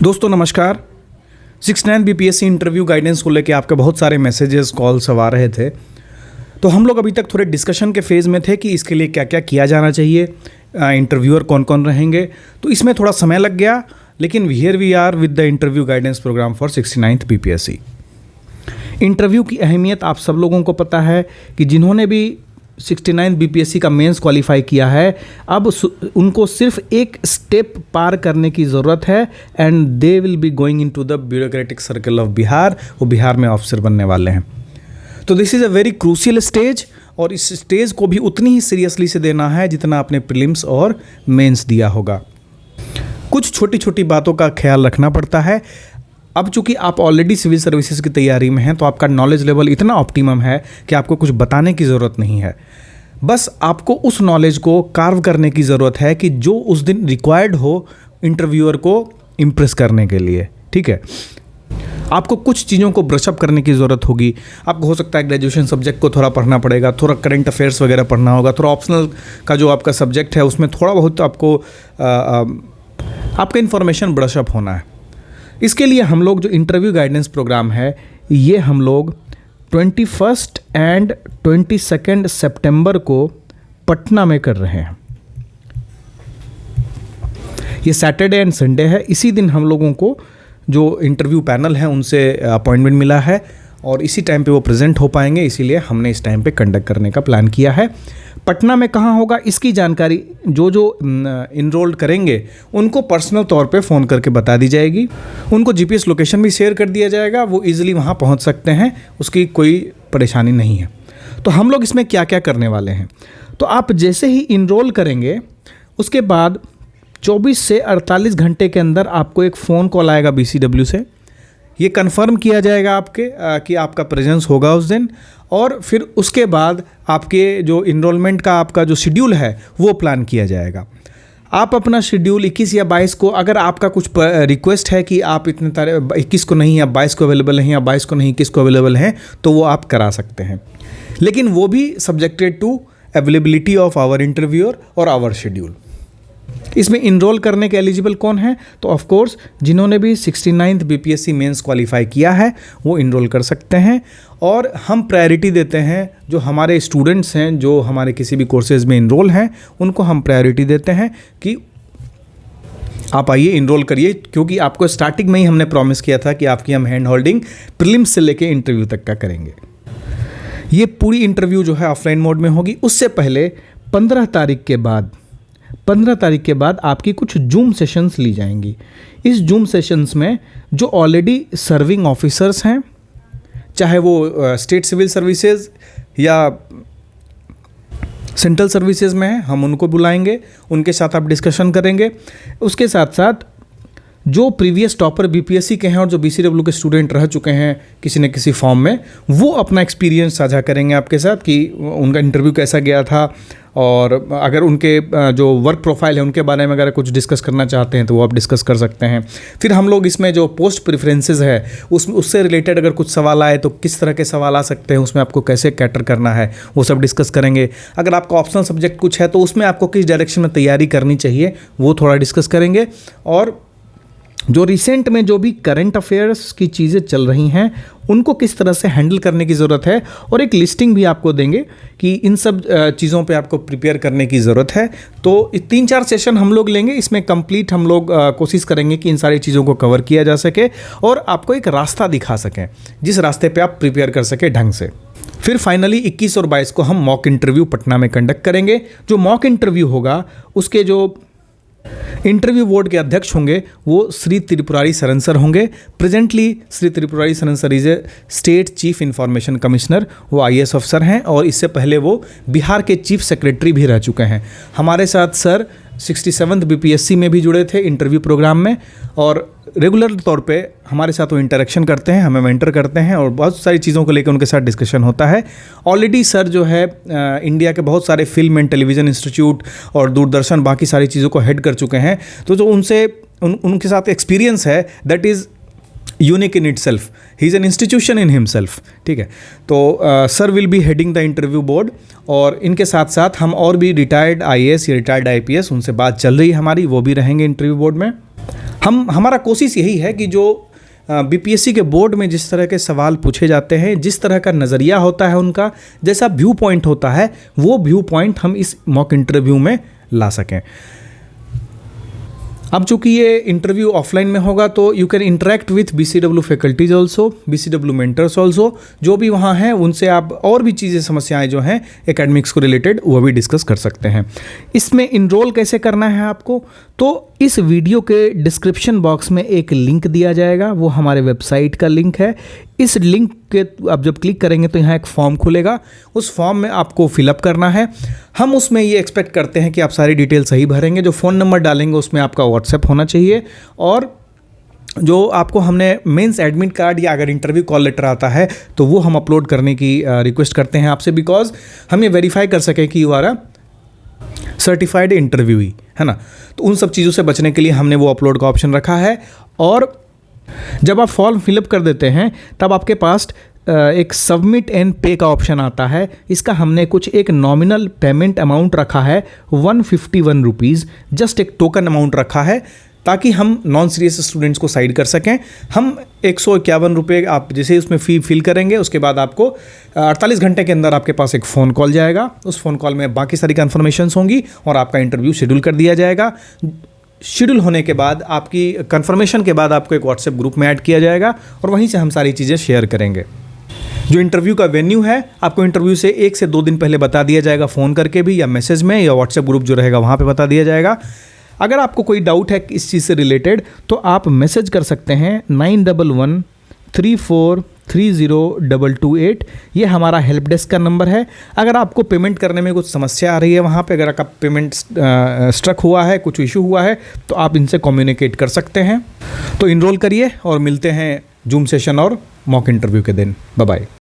दोस्तों नमस्कार। 69 BPSC interview guidance को लेके आपके बहुत सारे मैसेजेस कॉल्स आ रहे थे। तो हम लोग अभी तक थोड़े डिस्कशन के फेज़ में थे कि इसके लिए क्या क्या किया जाना चाहिए, इंटरव्यूअर कौन कौन रहेंगे। तो इसमें थोड़ा समय लग गया, लेकिन here we are with the interview guidance programme for 69th BPSC. Interview की अहमियत आप सब लोगों को पता है कि जिन्होंने भी 69 बीपीएससी का मेंस क्वालिफाई किया है, अब उनको सिर्फ एक स्टेप पार करने की ज़रूरत है and they will be going into the bureaucratic circle of Bihar. वो बिहार में ऑफिसर बनने वाले हैं। तो this is a very crucial stage, और इस स्टेज को भी उतनी ही सीरियसली से देना है जितना आपने प्रीलिम्स और मेंस दिया होगा। कुछ छोटी छोटी बातों का ख्याल रखना पड़ता है। अब चूंकि आप ऑलरेडी सिविल सर्विसेज की तैयारी में हैं, तो आपका नॉलेज लेवल इतना ऑप्टिमम है कि आपको कुछ बताने की ज़रूरत नहीं है। बस आपको उस नॉलेज को कार्व करने की ज़रूरत है कि जो उस दिन रिक्वायर्ड हो इंटरव्यूअर को इम्प्रेस करने के लिए। ठीक है, आपको कुछ चीज़ों को ब्रशअप करने की ज़रूरत होगी। आपको हो सकता है ग्रेजुएशन सब्जेक्ट को थोड़ा पढ़ना पड़ेगा, थोड़ा करंट अफेयर्स वगैरह पढ़ना होगा, थोड़ा ऑप्शनल का जो आपका सब्जेक्ट है उसमें थोड़ा बहुत आपको आपका इन्फॉर्मेशन ब्रशअप होना है। इसके लिए हम लोग जो इंटरव्यू गाइडेंस प्रोग्राम है, ये हम लोग 21 एंड 22 सितंबर को पटना में कर रहे हैं। ये सैटरडे एंड संडे है। इसी दिन हम लोगों को जो इंटरव्यू पैनल है उनसे अपॉइंटमेंट मिला है और इसी टाइम पे वो प्रेजेंट हो पाएंगे, इसीलिए हमने इस टाइम पे कंडक्ट करने का प्लान किया है। पटना में कहाँ होगा इसकी जानकारी जो जो इनरोल्ड करेंगे उनको पर्सनल तौर पे फ़ोन करके बता दी जाएगी। उनको जीपीएस लोकेशन भी शेयर कर दिया जाएगा, वो इजीली वहाँ पहुँच सकते हैं, उसकी कोई परेशानी नहीं है। तो हम लोग इसमें क्या क्या करने वाले हैं, तो आप जैसे ही इनरोल करेंगे उसके बाद 24 से 48 घंटे के अंदर आपको एक फ़ोन कॉल आएगा BCW से। ये कंफर्म किया जाएगा आपके कि आपका प्रेजेंस होगा उस दिन, और फिर उसके बाद आपके जो इनरोलमेंट का आपका जो शेड्यूल है वो प्लान किया जाएगा। आप अपना शेड्यूल 21 या 22 को, अगर आपका कुछ रिक्वेस्ट है कि आप इतने तारीख 21 को नहीं या 22 को अवेलेबल हैं या 22 को नहीं 21 को अवेलेबल हैं, तो वो आप करा सकते हैं, लेकिन वो भी subjected to availability of our interviewer और आवर शेड्यूल। इसमें इनरोल करने के एलिजिबल कौन है, तो ऑफ कोर्स जिन्होंने भी 69th बीपीएससी मेंस क्वालिफाई किया है वो इनरोल कर सकते हैं। और हम प्रायोरिटी देते हैं जो हमारे स्टूडेंट्स हैं, जो हमारे किसी भी कोर्सेज में इनरोल हैं, उनको हम प्रायोरिटी देते हैं कि आप आइए इनरोल करिए, क्योंकि आपको स्टार्टिंग में ही हमने प्रॉमिस किया था कि आपकी हम हैंड होल्डिंग प्रीलिम्स से लेके इंटरव्यू तक का करेंगे। ये पूरी इंटरव्यू जो है ऑफलाइन मोड में होगी। उससे पहले 15 तारीख के बाद आपकी कुछ जूम सेशंस ली जाएंगी। इस जूम सेशंस में जो ऑलरेडी सर्विंग ऑफिसर्स हैं, चाहे वो स्टेट सिविल सर्विसेज या सेंट्रल सर्विसेज में हैं, हम उनको बुलाएंगे, उनके साथ आप डिस्कशन करेंगे। उसके साथ साथ जो प्रीवियस टॉपर बीपीएससी के हैं और जो BCW के स्टूडेंट रह चुके हैं किसी न किसी फॉर्म में, वो अपना एक्सपीरियंस साझा करेंगे आपके साथ कि उनका इंटरव्यू कैसा गया था, और अगर उनके जो वर्क प्रोफाइल है उनके बारे में अगर कुछ डिस्कस करना चाहते हैं तो वो आप डिस्कस कर सकते हैं। फिर हम लोग इसमें जो पोस्ट प्रेफरेंसेस है उससे रिलेटेड अगर कुछ सवाल आए तो किस तरह के सवाल आ सकते हैं, उसमें आपको कैसे कैटर करना है वो सब डिस्कस करेंगे। अगर आपका ऑप्शनल सब्जेक्ट कुछ है तो उसमें आपको किस डायरेक्शन में तैयारी करनी चाहिए वो थोड़ा डिस्कस करेंगे। और जो रिसेंट में जो भी करंट अफेयर्स की चीज़ें चल रही हैं उनको किस तरह से हैंडल करने की ज़रूरत है, और एक लिस्टिंग भी आपको देंगे कि इन सब चीज़ों पे आपको प्रिपेयर करने की ज़रूरत है। तो 3-4 सेशन हम लोग लेंगे, इसमें कंप्लीट हम लोग कोशिश करेंगे कि इन सारी चीज़ों को कवर किया जा सके और आपको एक रास्ता दिखा सकें जिस रास्ते पे आप प्रिपेयर कर सकें ढंग से। फिर फाइनली 21 और 22 को हम मॉक इंटरव्यू पटना में कंडक्ट करेंगे। जो मॉक इंटरव्यू होगा उसके जो इंटरव्यू बोर्ड के अध्यक्ष होंगे वो श्री त्रिपुरारी सरन सर होंगे। Presently Shri Tripurari Saran sir is a state chief information commissioner, वो IAS अफसर हैं और इससे पहले वो बिहार के चीफ सेक्रेटरी भी रह चुके हैं। हमारे साथ सर 67th बीपीएससी में भी जुड़े थे इंटरव्यू प्रोग्राम में, और रेगुलर तौर पे हमारे साथ वो इंटरेक्शन करते हैं, हमें मेंटर करते हैं और बहुत सारी चीज़ों को लेकर उनके साथ डिस्कशन होता है। ऑलरेडी सर जो है इंडिया के बहुत सारे फिल्म एंड टेलीविज़न इंस्टीट्यूट और दूरदर्शन बाकी सारी चीज़ों को हेड कर चुके हैं। तो जो उनके साथ एक्सपीरियंस है that is unique in itself, he is an institution in himself. ठीक है, तो sir will be heading the interview board, और इनके साथ साथ हम और भी रिटायर्ड IAS या रिटायर्ड IPS उनसे बात चल रही है हमारी, वो भी रहेंगे इंटरव्यू बोर्ड में। हमारा कोशिश यही है कि जो बीपीएससी के बोर्ड में जिस तरह के सवाल पूछे जाते हैं, जिस तरह का नज़रिया होता है उनका, जैसा व्यू पॉइंट होता है, वो व्यू पॉइंट हम इस मॉक इंटरव्यू में ला सकें। अब चूंकि ये इंटरव्यू ऑफलाइन में होगा तो you can interact with BCW faculties also, BCW mentors also, जो भी वहाँ हैं उनसे आप और भी चीज़ें, समस्याएं जो हैं एकेडमिक्स को रिलेटेड, वो भी डिस्कस कर सकते हैं। इसमें इनरोल कैसे करना है आपको, तो इस वीडियो के डिस्क्रिप्शन बॉक्स में एक लिंक दिया जाएगा, वो हमारे वेबसाइट का लिंक है। इस लिंक के आप जब क्लिक करेंगे तो यहाँ एक फॉर्म खुलेगा, उस फॉर्म में आपको फिलअप करना है। हम उसमें ये एक्सपेक्ट करते हैं कि आप सारी डिटेल सही भरेंगे। जो फ़ोन नंबर डालेंगे उसमें आपका व्हाट्सएप होना चाहिए, और जो आपको हमने मेंस एडमिट कार्ड या अगर इंटरव्यू कॉल लेटर आता है तो वो हम अपलोड करने की रिक्वेस्ट करते हैं आपसे, बिकॉज हम ये वेरीफाई कर सकें कि you are a certified interviewee, है ना। तो उन सब चीज़ों से बचने के लिए हमने वो अपलोड का ऑप्शन रखा है। और जब आप फॉर्म फिलअप कर देते हैं तब आपके पास एक सबमिट एंड पे का ऑप्शन आता है। इसका हमने कुछ एक नॉमिनल पेमेंट अमाउंट रखा है 151 रुपीज़, जस्ट एक टोकन अमाउंट रखा है ताकि हम नॉन सीरियस स्टूडेंट्स को साइड कर सकें। हम 151 रुपये आप जैसे उसमें फ़ी फिल करेंगे, उसके बाद आपको 48 घंटे के अंदर आपके पास एक फ़ोन कॉल जाएगा। उस फ़ोन कॉल में बाकी सारी कन्फर्मेशंस होंगी और आपका इंटरव्यू शेड्यूल कर दिया जाएगा। शेड्यूल होने के बाद आपकी कन्फर्मेशन के बाद आपको एक व्हाट्सएप ग्रुप में ऐड किया जाएगा और वहीं से हम सारी चीज़ें शेयर करेंगे। जो इंटरव्यू का वेन्यू है आपको इंटरव्यू से 1 से 2 दिन पहले बता दिया जाएगा, फ़ोन करके भी या मैसेज में, या व्हाट्सएप ग्रुप जो रहेगा वहाँ पे बता दिया जाएगा। अगर आपको कोई डाउट है इस चीज़ से रिलेटेड तो आप मैसेज कर सकते हैं 9113430228, ये हमारा हेल्प डेस्क का नंबर है। अगर आपको पेमेंट करने में कुछ समस्या आ रही है वहाँ पे, अगर आपका पेमेंट स्ट्रक हुआ है, कुछ इशू हुआ है, तो आप इनसे कम्युनिकेट कर सकते हैं। तो इनरोल करिए और मिलते हैं जूम सेशन और मॉक इंटरव्यू के दिन। Bye bye.